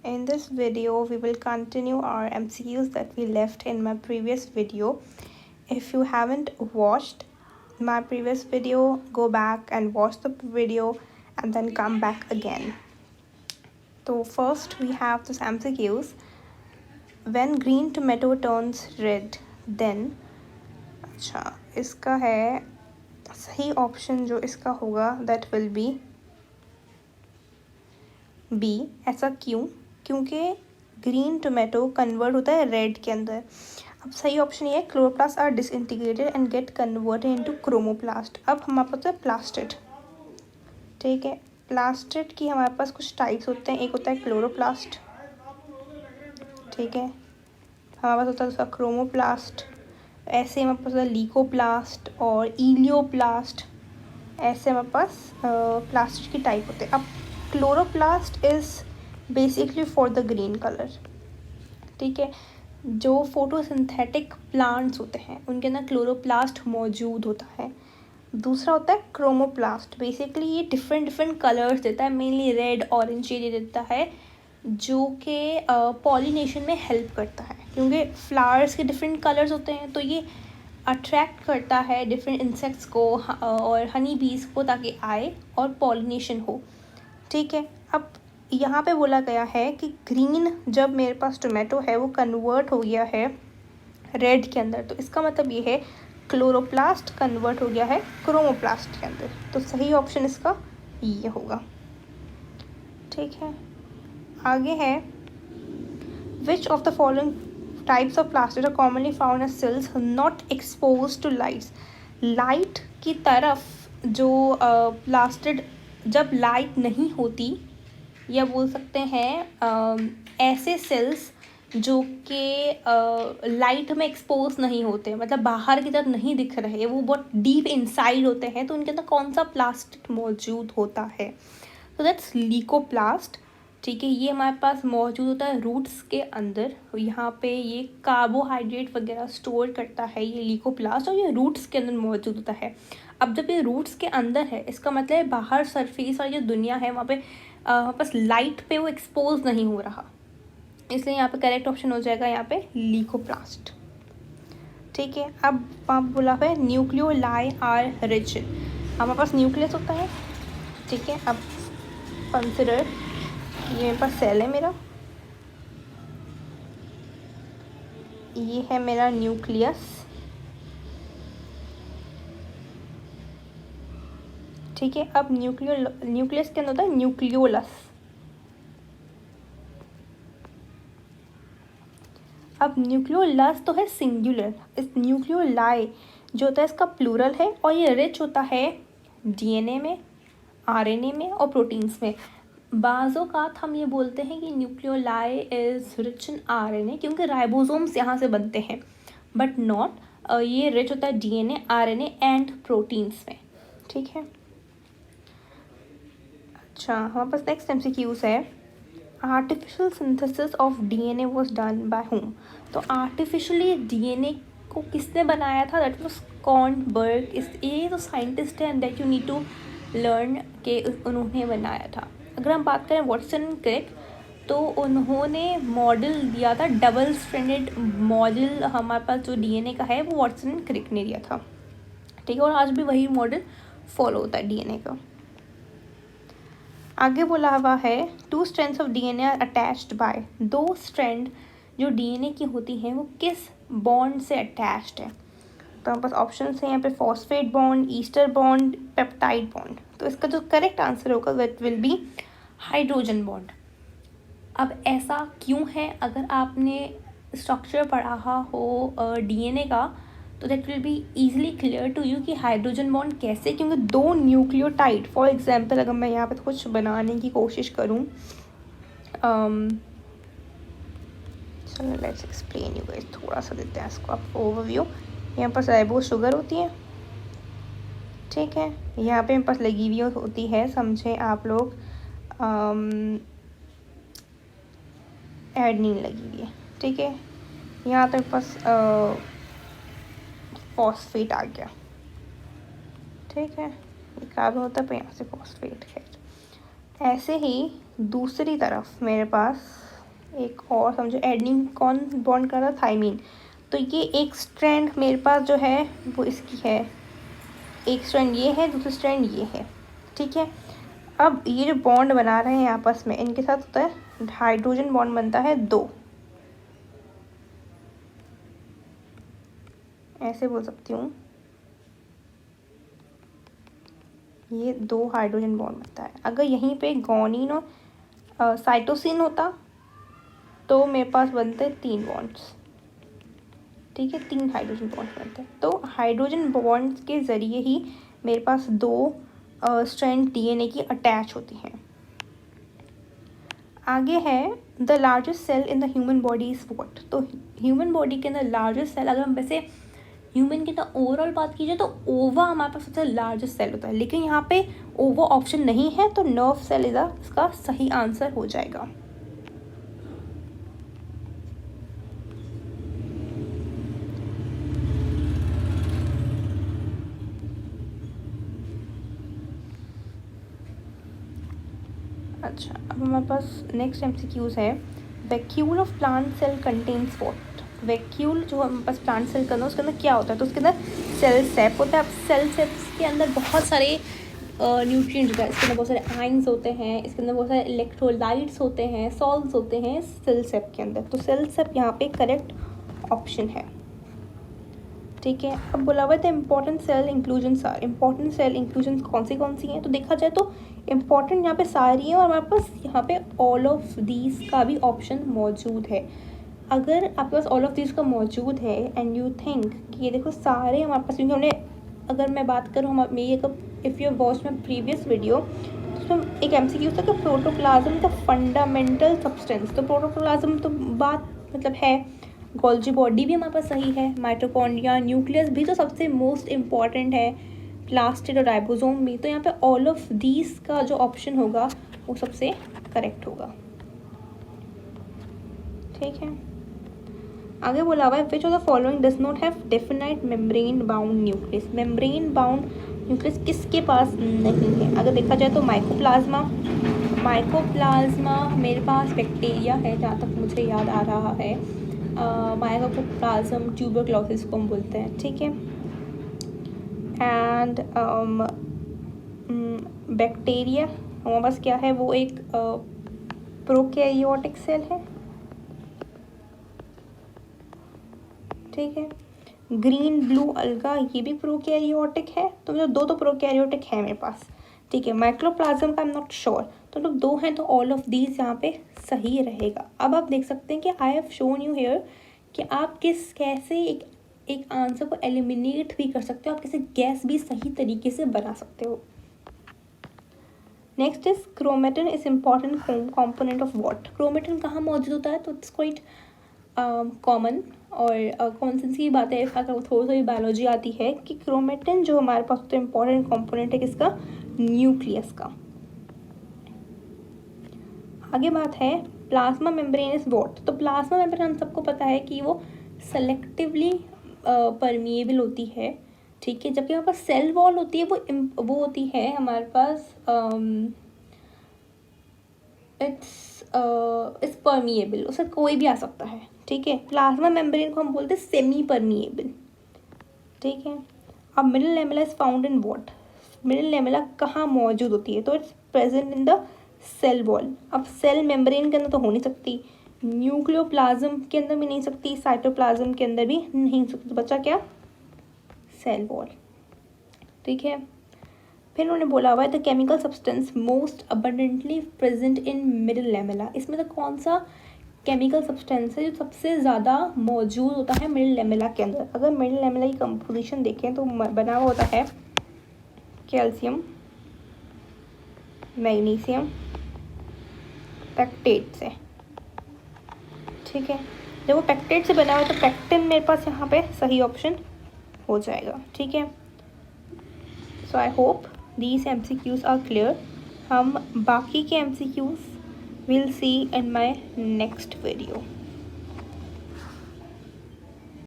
In this video, we will continue our MCQs that we left in my previous video. If you haven't watched my previous video, go back and watch the video and then come back again. So first we have this MCQs. When green tomato turns red, then अच्छा इसका है सही option जो इसका होगा that will B B. ऐसा क्यों? क्योंकि ग्रीन टोमेटो कन्वर्ट होता है रेड के अंदर. अब सही ऑप्शन ये है chloroplast are disintegrated and get converted into chromoplast. अब हमारे पास है प्लास्टिड. ठीक है, प्लास्टिड की हमारे पास कुछ टाइप्स होते हैं. एक होता है क्लोरोप्लास्ट, ठीक है, हमारे पास होता है उसका क्रोमोप्लास्ट. ऐसे हमारे पास होता है लीकोप्लास्ट और इलियोप्लास्ट. ऐसे हमारे पास प्लास्टिड की टाइप होते हैं. अब chloroplast is basically for the green colour. ठीक है, जो फोटोसिंथेटिक प्लांट्स होते हैं उनके अंदर क्लोरोप्लास्ट मौजूद होता है. दूसरा होता है क्रोमोप्लास्ट. बेसिकली ये डिफरेंट कलर्स देता है, मेनली रेड ऑरेंज ये देता है, जो कि पॉलिनेशन में हेल्प करता है. क्योंकि फ्लावर्स के डिफरेंट कलर्स होते हैं तो ये अट्रैक्ट करता है डिफरेंट इंसेक्ट्स को और हनी बीज को ताकि आए और पॉलिनेशन हो. ठीक है, अब यहाँ पे बोला गया है कि ग्रीन जब मेरे पास टोमेटो है वो कन्वर्ट हो गया है रेड के अंदर, तो इसका मतलब ये है क्लोरोप्लास्ट कन्वर्ट हो गया है क्रोमोप्लास्ट के अंदर. तो सही ऑप्शन इसका ये होगा. ठीक है, आगे है which of the following types of plastic are commonly found as cells not expose to lights. Light की तरफ जो प्लास्टिड जब लाइट नहीं होती, या बोल सकते हैं ऐसे सेल्स जो कि लाइट में एक्सपोज नहीं होते, मतलब बाहर की तरफ नहीं दिख रहे, वो बहुत डीप इनसाइड होते हैं, तो उनके अंदर कौन सा प्लास्टिक मौजूद होता है? तो दैट्स लीकोप्लास्ट. ठीक है, ये हमारे पास मौजूद होता है रूट्स के अंदर. यहाँ पे ये कार्बोहाइड्रेट वगैरह स्टोर करता है ये लीकोप्लास्ट, और ये रूट्स के अंदर मौजूद होता है. अब जब ये रूट्स के अंदर है, इसका मतलब है बाहर सरफेस और जो दुनिया है वहाँ पे बस लाइट पे वो एक्सपोज नहीं हो रहा, इसलिए यहाँ पे करेक्ट ऑप्शन हो जाएगा यहाँ पे लीकोप्लास्ट. ठीक है, अब आप बोला है न्यूक्लियोलाई आर रिच. हमारे पास न्यूक्लियस होता है. ठीक है, अब कंसिडर ये मेरे पास सेल है मेरा, ये है मेरा न्यूक्लियस. ठीक है, अब न्यूक्लियस के अंदर होता है न्यूक्लियोलस. अब न्यूक्लियोलस तो है सिंगुलर. इस न्यूक्लियोलाई जो होता है इसका प्लूरल है, और ये रिच होता है डीएनए में, आरएनए में और प्रोटीन्स में. बाज़ों का हम ये बोलते हैं कि nucleoli is rich in RNA क्योंकि राइबोसोम्स यहाँ से बनते हैं, बट नॉट ये रिच होता है डीएनए, आरएनए एंड प्रोटीन्स में. ठीक है, अच्छा हमारे पास नेक्स्ट एमसीक्यूज है artificial synthesis of DNA was done by whom. तो आर्टिफिशियली डीएनए को किसने बनाया था? That was Kornberg. ये तो साइंटिस्ट है and that you need to learn के उन्होंने बनाया था. अगर हम बात करें वाटसन एंड क्रिक, तो उन्होंने मॉडल दिया था डबल स्ट्रैंडेड मॉडल. हमारे पास जो डीएनए का है वो वाटसन एंड क्रिक ने दिया था. ठीक है, और आज भी वही मॉडल फॉलो होता है डीएनए का. आगे बोला हुआ है 2 strands of DNA are attached by. 2 strand जो डीएनए की होती हैं वो किस बॉन्ड से अटैच्ड है? तो हमारे पास ऑप्शन है यहाँ पे phosphate bond, ester bond, peptide bond. तो इसका जो करेक्ट आंसर होगा that will B hydrogen bond. अब ऐसा क्यों है? अगर आपने स्ट्रक्चर पढ़ा हो डीएनए का तो that will be easily clear to you कि हाइड्रोजन बॉन्ड कैसे. क्योंकि 2 न्यूक्लियोटाइड, फॉर एग्जांपल अगर मैं यहाँ पे कुछ बनाने की कोशिश करूँ, चलो लेट्स एक्सप्लेन यू गाइस. थोड़ा सा देते हैं इसको आप ओवरव्यू. यहाँ पर राइबोज शुगर होती है. ठीक है, यहाँ पे मेरे पास लगी हुई होती है, समझे आप लोग, एडनिन लगी हुई है. ठीक है, यहाँ तक पास फॉस्फेट आ गया. ठीक है, ये कार्बन होता है पर यहाँ से फॉस्फेट है. ऐसे ही दूसरी तरफ मेरे पास एक और समझो, एडेनिन कौन बॉन्ड कर रहा है, थाइमीन। तो ये एक स्ट्रैंड मेरे पास जो है वो इसकी है, एक स्ट्रैंड ये है, दूसरी स्ट्रैंड ये है, ठीक है। अब ये जो बॉन्ड बना रहे हैं आपस में, इनके साथ होता है हाइड्रोजन बॉन्ड बनता है 2, ऐसे बोल सकती हूँ, ये 2 हाइड्रोजन बॉन्ड बनता है। अगर यहीं पे गोनिन और साइटोसिन होता तो मेरे पास बनते 3 बॉन्ड्स, ठीक है, 3 हाइड्रोजन बॉन्ड्स बनते हैं। तो हाइड्रोजन बॉन्ड्स के ज़रिए ही मेरे पास 2 स्ट्रैंड डीएनए की अटैच होती हैं। आगे है the largest cell in the human body is what. तो ह्यूमन बॉडी के अंदर लार्जेस्ट सेल, अगर हम वैसे ह्यूमन की तो ओवरऑल बात कीजिए तो ओवा हमारे पास सबसे लार्जेस्ट सेल होता है, लेकिन यहाँ पे ओवा ऑप्शन नहीं है, तो नर्व सेल इसका सही आंसर हो जाएगा। अच्छा, अब हमारे पास नेक्स्ट एमसीक्यूज है, vacuole of plant cell contains what. Vacuole जो हमारे पास प्लांट सेल का, उसके अंदर क्या होता है, तो उसके अंदर सेल सेप होता है। अब सेल सेप्स के अंदर बहुत सारे न्यूट्रिएंट्स होता है, इसके अंदर बहुत सारे आयंस होते हैं, इसके अंदर बहुत सारे इलेक्ट्रोलाइट्स होते हैं, सॉल्ट्स होते हैं सेल सेप के अंदर। तो सेल सेप यहाँ पे करेक्ट ऑप्शन है, ठीक है। अब बोला हुआ है important cell inclusions are, important cell inclusions कौन सी हैं, तो देखा जाए तो इंपॉर्टेंट यहाँ पे सारी हैं, और हमारे पास यहाँ पे ऑल ऑफ दीज का भी ऑप्शन मौजूद है। अगर आपके पास ऑल ऑफ दीज का मौजूद है एंड यू थिंक कि ये देखो सारे हमारे पास, क्योंकि हमने, अगर मैं बात करूँ हम मेरी, if you watch my previous video, तो उसमें एक एमसीक्यू था कि प्रोटोप्लाज्म द फंडामेंटल सब्सटेंस। तो प्रोटोप्लाज्म तो बात मतलब है, गोल्जी बॉडी भी हमारे पास सही है, माइटोकॉन्ड्रिया, न्यूक्लियस भी तो सबसे मोस्ट इम्पॉर्टेंट है, प्लास्टिड और राइबोसोम भी। तो यहाँ पे ऑल ऑफ दीज का जो ऑप्शन होगा वो सबसे करेक्ट होगा, ठीक है। आगे बोला हुआ है which of the following does not have definite membrane bound nucleus. Membrane bound nucleus किसके पास नहीं है? अगर देखा जाए तो माइकोप्लाज्मा, माइकोप्लाज्मा मेरे पास बैक्टीरिया है जहाँ तक मुझे याद आ रहा है, माइकोप्लाज्म ट्यूबरक्लोसिस को हम बोलते हैं, ठीक है। एंड बैक्टीरिया हमारे पास क्या है, वो एक प्रोकैरियोटिक सेल है, ठीक है। ग्रीन ब्लू अलगा ये भी प्रोकैरियोटिक है, तो मतलब 2 तो प्रोकैरियोटिक है मेरे पास, ठीक है। माइक्रोप्लाज्म का आई एम नॉट श्योर, तो लोग 2 हैं, तो ऑल ऑफ दीज यहाँ पे सही रहेगा। अब आप देख सकते हैं कि I have shown you here कि आप कैसे एक आंसर को एलिमिनेट भी कर सकते हो, आप कैसे गैस भी सही तरीके से बना सकते हो। Next is chromatin is important component of what. Chromatin कहाँ मौजूद होता है, तो इट्स क्वाइट कॉमन, और कॉमन सेंस की बात है, अगर थोड़ी सी बायोलॉजी आती है कि क्रोमेटिन जो हमारे पास तो इम्पॉर्टेंट कंपोनेंट है किसका, न्यूक्लियस का। आगे बात है प्लाज्मा मेम्ब्रेन इज व्हाट। तो प्लाज्मा मेम्ब्रेन हम सबको पता है कि वो सेलेक्टिवली परमिएबल होती है, ठीक है, जबकि हमारे पास सेल वॉल होती है वो होती है हमारे पास इट्स परमिएबल, उससे कोई भी आ सकता है, ठीक है। प्लाज्मा मेम्ब्रेन को हम बोलते हैं सेमी परमिएबल, ठीक है। अब middle lamella is found in what. Middle lamella कहाँ मौजूद होती है, तो it's present in the cell wall. अब सेल मेम्ब्रेन के अंदर तो हो नहीं सकती, न्यूक्लियोप्लाज्म के अंदर भी नहीं सकती, साइटोप्लाज्म के अंदर भी नहीं सकती, तो बचा क्या, सेल वॉल, ठीक है। फिर उन्होंने बोला हुआ है the chemical substance most abundantly present in middle lamella. इसमें तो कौन सा केमिकल सब्सटेंस है जो सबसे ज़्यादा मौजूद होता है मिडिल लेमेला के अंदर। अगर मिडिल लेमेला की कंपोजिशन देखें तो बना हुआ होता है कैल्शियम, मैग्नीशियम, पैक्टेट से, ठीक है। जब वो पैक्टेट से बना हुआ है तो पैक्टिन मेरे पास यहाँ पे सही ऑप्शन हो जाएगा, ठीक है। So I hope these MCQs are clear. हम बाकी के MCQs will see in my next video.